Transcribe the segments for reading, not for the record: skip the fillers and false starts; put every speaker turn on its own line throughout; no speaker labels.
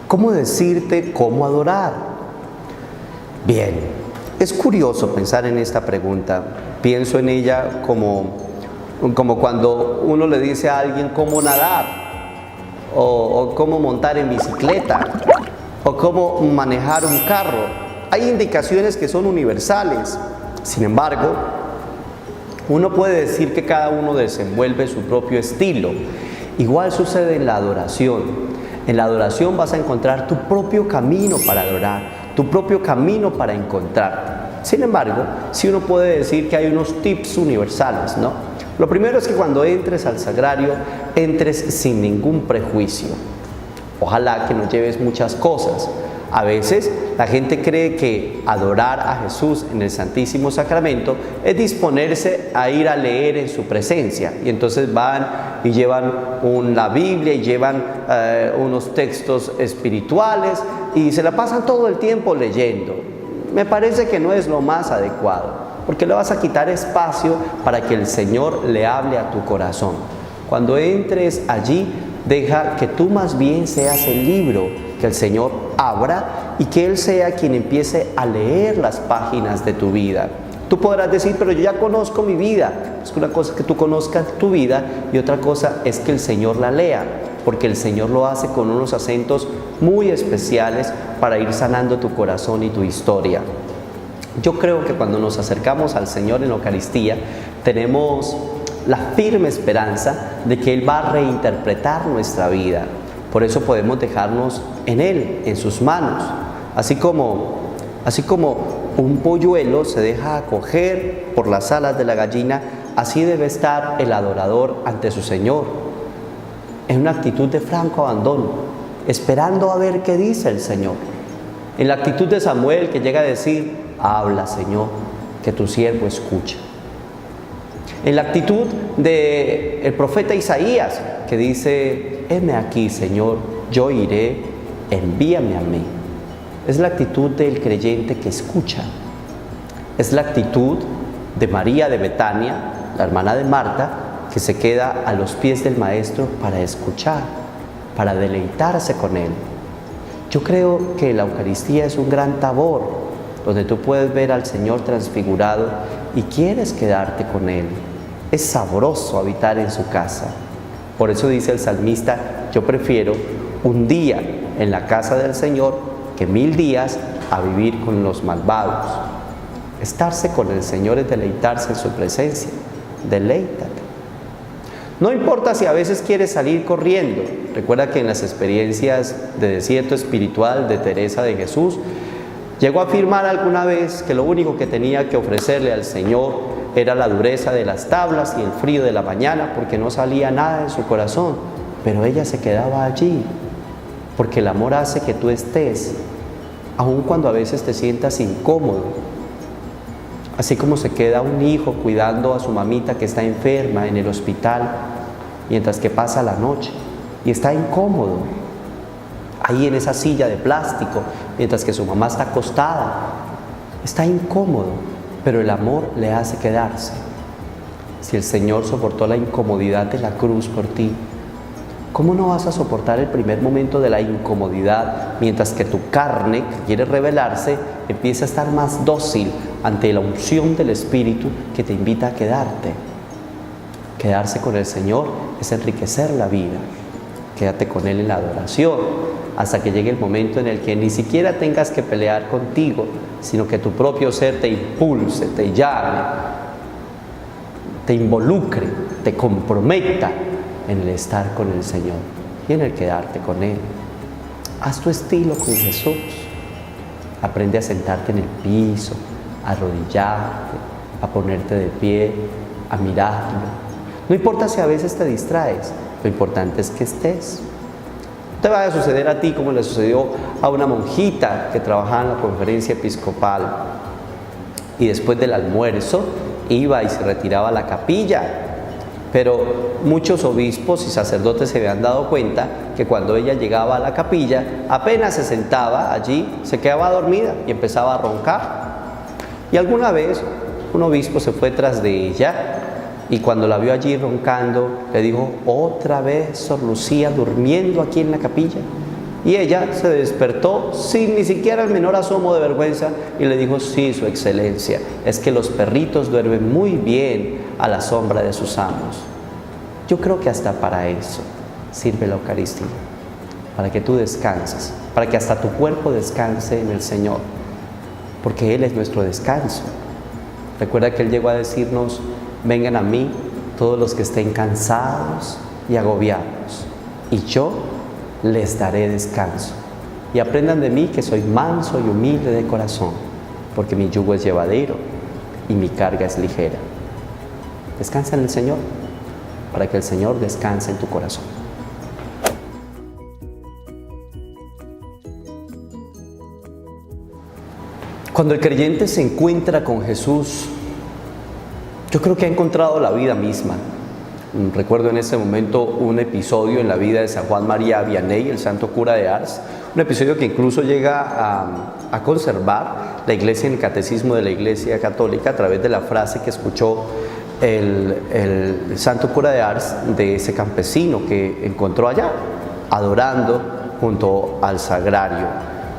¿Cómo decirte cómo adorar? Bien, es curioso pensar en esta pregunta. Pienso en ella como cuando uno le dice a alguien cómo nadar, o cómo montar en bicicleta, o cómo manejar un carro. Hay indicaciones que son universales. Sin embargo, uno puede decir que cada uno desenvuelve su propio estilo. Igual sucede en la adoración. En la adoración vas a encontrar tu propio camino para adorar, tu propio camino para encontrar. Sin embargo, sí uno puede decir que hay unos tips universales, ¿no? Lo primero es que cuando entres al sagrario, entres sin ningún prejuicio. Ojalá que no lleves muchas cosas. A veces la gente cree que adorar a Jesús en el Santísimo Sacramento es disponerse a ir a leer en su presencia, y entonces van y llevan la Biblia y llevan unos textos espirituales y se la pasan todo el tiempo leyendo. Me parece que no es lo más adecuado, porque le vas a quitar espacio para que el Señor le hable a tu corazón. Cuando entres allí, deja que tú más bien seas el libro que el Señor abra y que Él sea quien empiece a leer las páginas de tu vida. Tú podrás decir, pero yo ya conozco mi vida. Es una cosa que tú conozcas tu vida y otra cosa es que el Señor la lea, porque el Señor lo hace con unos acentos muy especiales para ir sanando tu corazón y tu historia. Yo creo que cuando nos acercamos al Señor en la Eucaristía, tenemos la firme esperanza de que Él va a reinterpretar nuestra vida. Por eso podemos dejarnos en Él, en sus manos. Así como un polluelo se deja acoger por las alas de la gallina, así debe estar el adorador ante su Señor, en una actitud de franco abandono, esperando a ver qué dice el Señor. En la actitud de Samuel, que llega a decir: habla, Señor, que tu siervo escucha. En la actitud del profeta Isaías, que dice: heme aquí, Señor, yo iré, envíame a mí. Es la actitud del creyente que escucha. Es la actitud de María de Betania, la hermana de Marta, que se queda a los pies del Maestro para escuchar, para deleitarse con Él. Yo creo que la Eucaristía es un gran tabor, donde tú puedes ver al Señor transfigurado y quieres quedarte con Él. Es sabroso habitar en su casa. Por eso dice el salmista: yo prefiero un día en la casa del Señor que 1000 días a vivir con los malvados. Estarse con el Señor es deleitarse en su presencia. Deleítate. No importa si a veces quieres salir corriendo. Recuerda que en las experiencias de desierto espiritual de Teresa de Jesús, llegó a afirmar alguna vez que lo único que tenía que ofrecerle al Señor era la dureza de las tablas y el frío de la mañana, porque no salía nada de su corazón. Pero ella se quedaba allí, porque el amor hace que tú estés, aun cuando a veces te sientas incómodo. Así como se queda un hijo cuidando a su mamita que está enferma en el hospital, mientras que pasa la noche y está incómodo ahí en esa silla de plástico, mientras que su mamá está acostada. Está incómodo, pero el amor le hace quedarse. Si el Señor soportó la incomodidad de la cruz por ti, ¿cómo no vas a soportar el primer momento de la incomodidad mientras que tu carne, que quiere rebelarse, empieza a estar más dócil ante la unción del Espíritu que te invita a quedarte? Quedarse con el Señor es enriquecer la vida. Quédate con Él en la adoración hasta que llegue el momento en el que ni siquiera tengas que pelear contigo, sino que tu propio ser te impulse, te llame, te involucre, te comprometa en el estar con el Señor y en el quedarte con Él. Haz tu estilo con Jesús. Aprende a sentarte en el piso, a arrodillarte, a ponerte de pie, a mirarlo. No importa si a veces te distraes, lo importante es que estés. No te vaya a suceder a ti como le sucedió a una monjita que trabajaba en la conferencia episcopal y después del almuerzo iba y se retiraba a la capilla. Pero muchos obispos y sacerdotes se habían dado cuenta que cuando ella llegaba a la capilla, apenas se sentaba allí, se quedaba dormida y empezaba a roncar. Y alguna vez un obispo se fue tras de ella y cuando la vio allí roncando, le dijo: otra vez Sor Lucía durmiendo aquí en la capilla. Y ella se despertó sin ni siquiera el menor asomo de vergüenza y le dijo: sí, Su Excelencia, es que los perritos duermen muy bien a la sombra de sus amos. Yo creo que hasta para eso sirve la Eucaristía, para que tú descanses, para que hasta tu cuerpo descanse en el Señor, porque Él es nuestro descanso. Recuerda que Él llegó a decirnos: vengan a mí todos los que estén cansados y agobiados, y yo les daré descanso. Y aprendan de mí que soy manso y humilde de corazón, porque mi yugo es llevadero y mi carga es ligera. Descansa en el Señor, para que el Señor descanse en tu corazón. Cuando el creyente se encuentra con Jesús, yo creo que ha encontrado la vida misma. Recuerdo en ese momento un episodio en la vida de San Juan María Vianney, el santo cura de Ars, un episodio que incluso llega a conservar la Iglesia en el Catecismo de la Iglesia Católica a través de la frase que escuchó el santo cura de Ars de ese campesino que encontró allá, adorando junto al sagrario.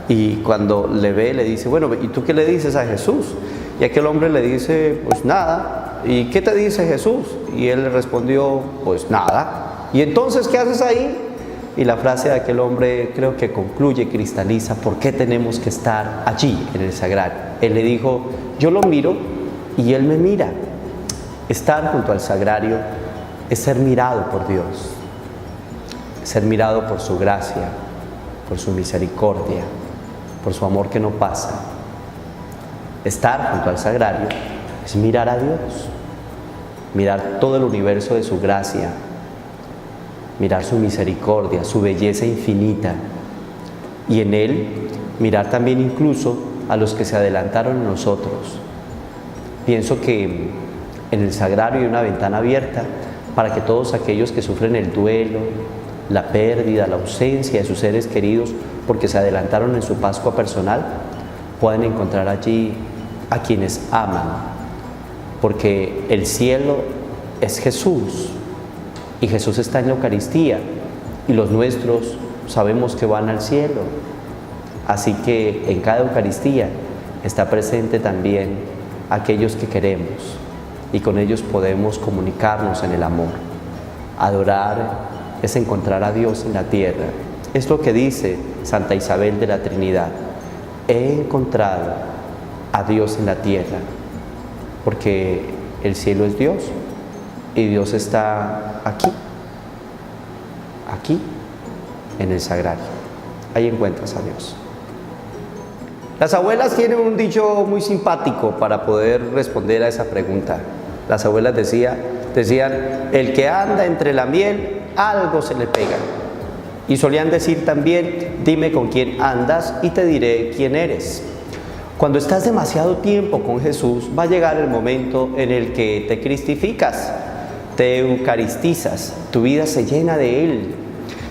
Y cuando le ve, le dice: bueno, ¿y tú qué le dices a Jesús? Y aquel hombre le dice: pues nada. ¿Y qué te dice Jesús? Y él le respondió: pues nada. ¿Y entonces qué haces ahí? Y la frase de aquel hombre creo que concluye, cristaliza por qué tenemos que estar allí en el sagrario. Él le dijo: yo lo miro y él me mira. Estar junto al sagrario es ser mirado por Dios, ser mirado por su gracia, por su misericordia, por su amor que no pasa. Estar junto al sagrario es mirar a Dios, mirar todo el universo de su gracia, mirar su misericordia, su belleza infinita, y en Él mirar también incluso a los que se adelantaron a nosotros. Pienso que en el sagrario hay una ventana abierta para que todos aquellos que sufren el duelo, la pérdida, la ausencia de sus seres queridos porque se adelantaron en su Pascua personal, puedan encontrar allí a quienes aman, porque el cielo es Jesús y Jesús está en la Eucaristía y los nuestros sabemos que van al cielo. Así que en cada Eucaristía está presente también aquellos que queremos y con ellos podemos comunicarnos en el amor. Adorar es encontrar a Dios en la tierra. Es lo que dice Santa Isabel de la Trinidad: he encontrado a Dios en la tierra, porque el cielo es Dios y Dios está aquí, en el sagrario. Ahí encuentras a Dios. Las abuelas tienen un dicho muy simpático para poder responder a esa pregunta. Las abuelas decían: el que anda entre la miel, algo se le pega. Y solían decir también: dime con quién andas y te diré quién eres. Cuando estás demasiado tiempo con Jesús, va a llegar el momento en el que te cristificas, te eucaristizas, tu vida se llena de Él.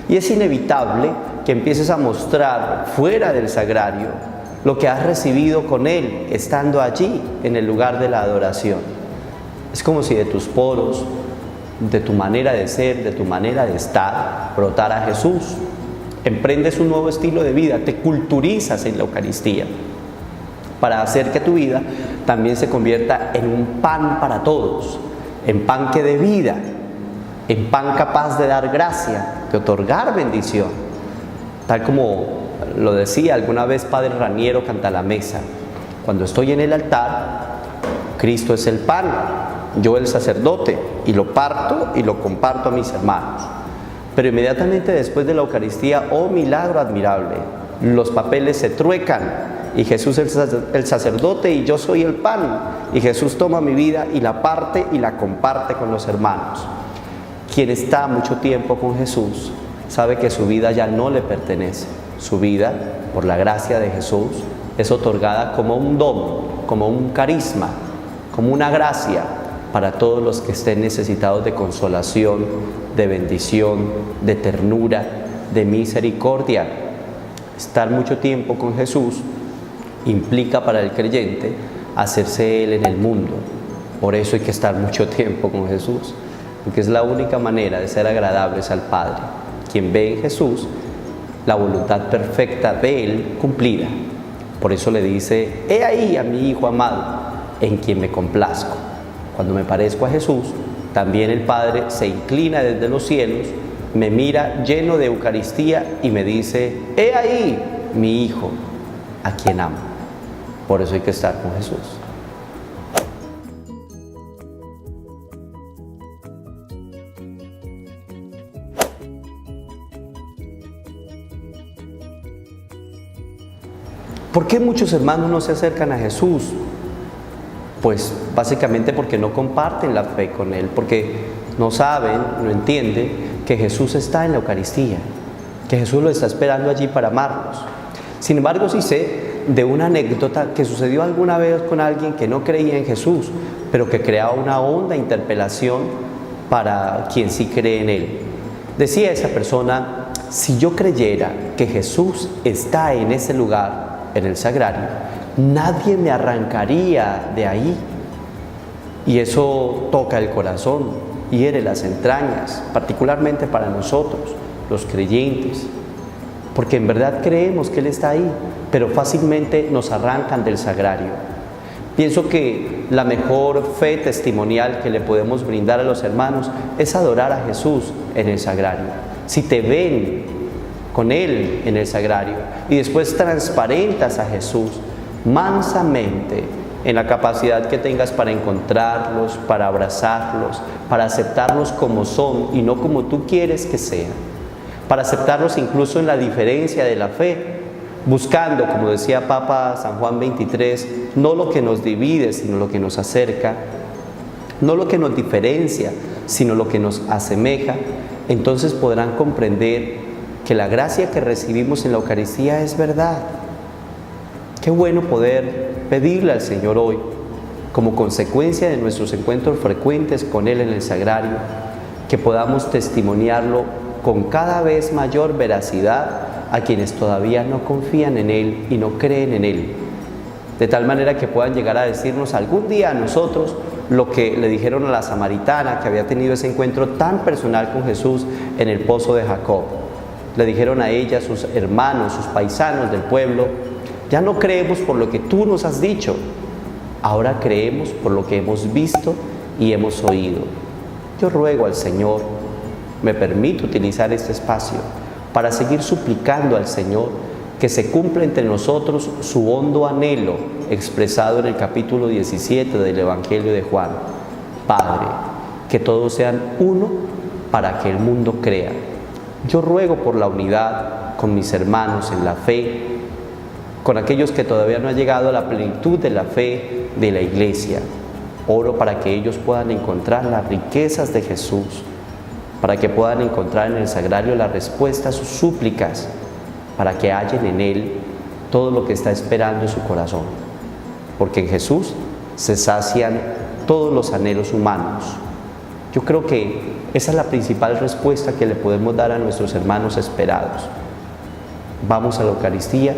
Y es inevitable que empieces a mostrar fuera del sagrario lo que has recibido con Él, estando allí en el lugar de la adoración. Es como si de tus poros, de tu manera de ser, de tu manera de estar, brotara Jesús. Emprendes un nuevo estilo de vida, te culturizas en la Eucaristía, para hacer que tu vida también se convierta en un pan para todos, en pan que dé vida, en pan capaz de dar gracia, de otorgar bendición. Tal como lo decía alguna vez Padre Raniero Cantalamessa: cuando estoy en el altar, Cristo es el pan, yo el sacerdote, y lo parto y lo comparto a mis hermanos. Pero inmediatamente después de la Eucaristía, oh milagro admirable, los papeles se truecan y Jesús es el sacerdote y yo soy el pan, y Jesús toma mi vida y la parte y la comparte con los hermanos. Quien está mucho tiempo con Jesús sabe que su vida ya no le pertenece. Su vida, por la gracia de Jesús, es otorgada como un don, como un carisma, como una gracia para todos los que estén necesitados de consolación, de bendición, de ternura, de misericordia. Estar mucho tiempo con Jesús implica para el creyente hacerse Él en el mundo. Por eso hay que estar mucho tiempo con Jesús, porque es la única manera de ser agradables al Padre. Quien ve en Jesús la voluntad perfecta de Él cumplida. Por eso le dice: he ahí a mi Hijo amado, en quien me complazco. Cuando me parezco a Jesús, también el Padre se inclina desde los cielos, me mira lleno de Eucaristía y me dice: he ahí mi Hijo, a quien amo. Por eso hay que estar con Jesús. ¿Por qué muchos hermanos no se acercan a Jesús? Pues básicamente porque no comparten la fe con Él, porque no saben, no entienden que Jesús está en la Eucaristía, que Jesús lo está esperando allí para amarlos. Sin embargo, sí sé de una anécdota que sucedió alguna vez con alguien que no creía en Jesús, pero que creaba una honda interpelación para quien sí cree en Él. Decía esa persona: si yo creyera que Jesús está en ese lugar, en el sagrario, nadie me arrancaría de ahí. Y eso toca el corazón, hiere las entrañas, particularmente para nosotros, los creyentes, porque en verdad creemos que Él está ahí, pero fácilmente nos arrancan del sagrario. Pienso que la mejor fe testimonial que le podemos brindar a los hermanos es adorar a Jesús en el sagrario. Si te ven con Él en el sagrario y después transparentas a Jesús mansamente, en la capacidad que tengas para encontrarlos, para abrazarlos, para aceptarlos como son y no como tú quieres que sean, para aceptarlos incluso en la diferencia de la fe, buscando, como decía Papa San Juan XXIII, no lo que nos divide, sino lo que nos acerca, no lo que nos diferencia, sino lo que nos asemeja. Entonces podrán comprender que la gracia que recibimos en la Eucaristía es verdad. Qué bueno poder pedirle al Señor hoy, como consecuencia de nuestros encuentros frecuentes con Él en el sagrario, que podamos testimoniarlo con cada vez mayor veracidad a quienes todavía no confían en Él y no creen en Él, de tal manera que puedan llegar a decirnos algún día a nosotros lo que le dijeron a la samaritana que había tenido ese encuentro tan personal con Jesús en el pozo de Jacob. Le dijeron a ella, sus hermanos, sus paisanos del pueblo: ya no creemos por lo que tú nos has dicho, ahora creemos por lo que hemos visto y hemos oído. Yo ruego al Señor, me permito utilizar este espacio para seguir suplicando al Señor que se cumpla entre nosotros su hondo anhelo expresado en el capítulo 17 del Evangelio de Juan. Padre, que todos sean uno para que el mundo crea. Yo ruego por la unidad con mis hermanos en la fe, con aquellos que todavía no han llegado a la plenitud de la fe de la Iglesia. Oro para que ellos puedan encontrar las riquezas de Jesús, para que puedan encontrar en el sagrario la respuesta a sus súplicas, para que hallen en Él todo lo que está esperando en su corazón. Porque en Jesús se sacian todos los anhelos humanos. Yo creo que esa es la principal respuesta que le podemos dar a nuestros hermanos esperados. Vamos a la Eucaristía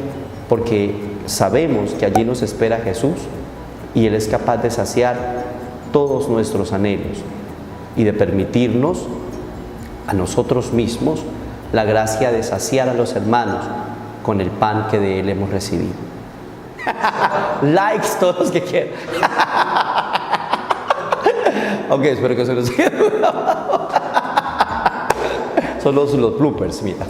porque sabemos que allí nos espera Jesús y Él es capaz de saciar todos nuestros anhelos y de permitirnos a nosotros mismos la gracia de saciar a los hermanos con el pan que de Él hemos recibido. Likes todos los que quieran. Ok, espero que se los quede. Son los bloopers, mira.